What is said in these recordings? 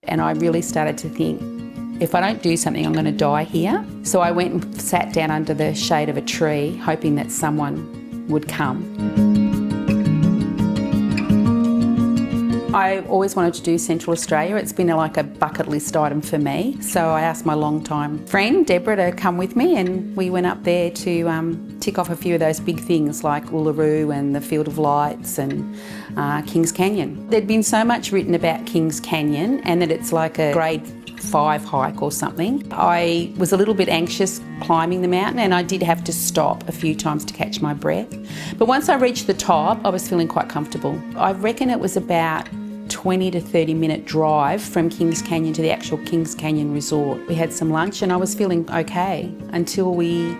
And I really started to think, if I don't do something, I'm going to die here. So I went and sat down under the shade of a tree, hoping that someone would come. I always wanted to do Central Australia. It's been like a bucket list item for me. So I asked my long-time friend, Deborah, to come with me, and we went up there to tick off a few of those big things like Uluru and the Field of Lights and Kings Canyon. There'd been so much written about Kings Canyon and that it's like a grade 5 hike or something. I was a little bit anxious climbing the mountain, and I did have to stop a few times to catch my breath. But once I reached the top, I was feeling quite comfortable. I reckon it was about 20 to 30 minute drive from Kings Canyon to the actual Kings Canyon resort. We had some lunch and I was feeling okay until we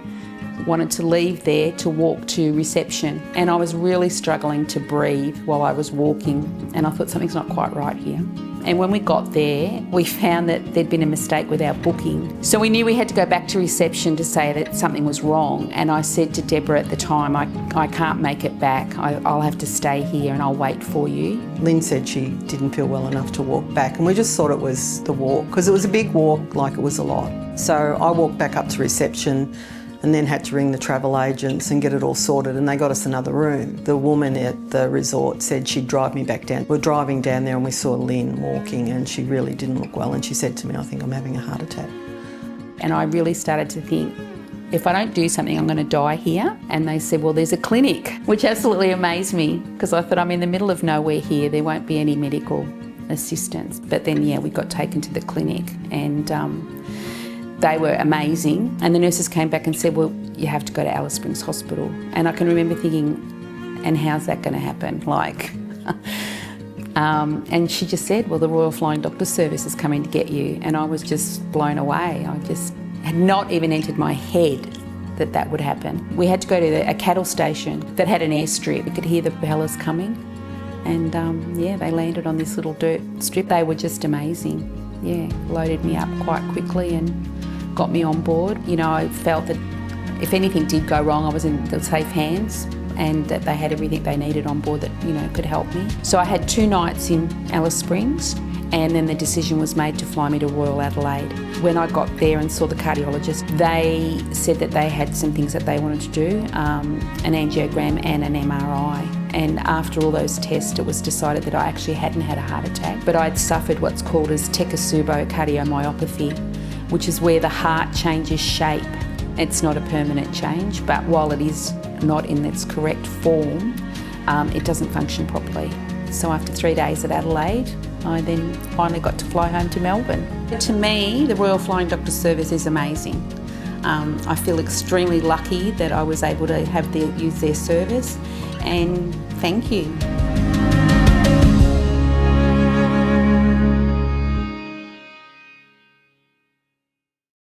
wanted to leave there to walk to reception, and I was really struggling to breathe while I was walking, and I thought something's not quite right here. And when we got there, we found that there'd been a mistake with our booking. So we knew we had to go back to reception to say that something was wrong. And I said to Deborah at the time, I can't make it back. I'll have to stay here and I'll wait for you. Lynn said she didn't feel well enough to walk back, and we just thought it was the walk, because it was a big walk, like it was a lot. So I walked back up to reception and then had to ring the travel agents and get it all sorted, and they got us another room. The woman at the resort said she'd drive me back down. We're driving down there and we saw Lynn walking, and she really didn't look well, and she said to me, I think I'm having a heart attack. And I really started to think, if I don't do something, I'm going to die here. And they said, well, there's a clinic, which absolutely amazed me, because I thought, I'm in the middle of nowhere here, there won't be any medical assistance. But then, yeah, we got taken to the clinic, and they were amazing. And the nurses came back and said, well, you have to go to Alice Springs Hospital. And I can remember thinking, and how's that going to happen? Like, and she just said, well, the Royal Flying Doctor Service is coming to get you. And I was just blown away. I just had not even entered my head that that would happen. We had to go to a cattle station that had an airstrip. We could hear the propellers coming. And yeah, they landed on this little dirt strip. They were just amazing. Yeah, loaded me up quite quickly and got me on board. You know, I felt that if anything did go wrong, I was in the safe hands, and that they had everything they needed on board that, you know, could help me. So I had 2 nights in Alice Springs, and then the decision was made to fly me to Royal Adelaide. When I got there and saw the cardiologist, they said that they had some things that they wanted to do, an angiogram and an MRI. And after all those tests, it was decided that I actually hadn't had a heart attack, but I'd suffered what's called as Takotsubo cardiomyopathy, which is where the heart changes shape. It's not a permanent change, but while it is not in its correct form, it doesn't function properly. So after 3 days at Adelaide, I then finally got to fly home to Melbourne. To me, the Royal Flying Doctor Service is amazing. I feel extremely lucky that I was able to use their service, and thank you.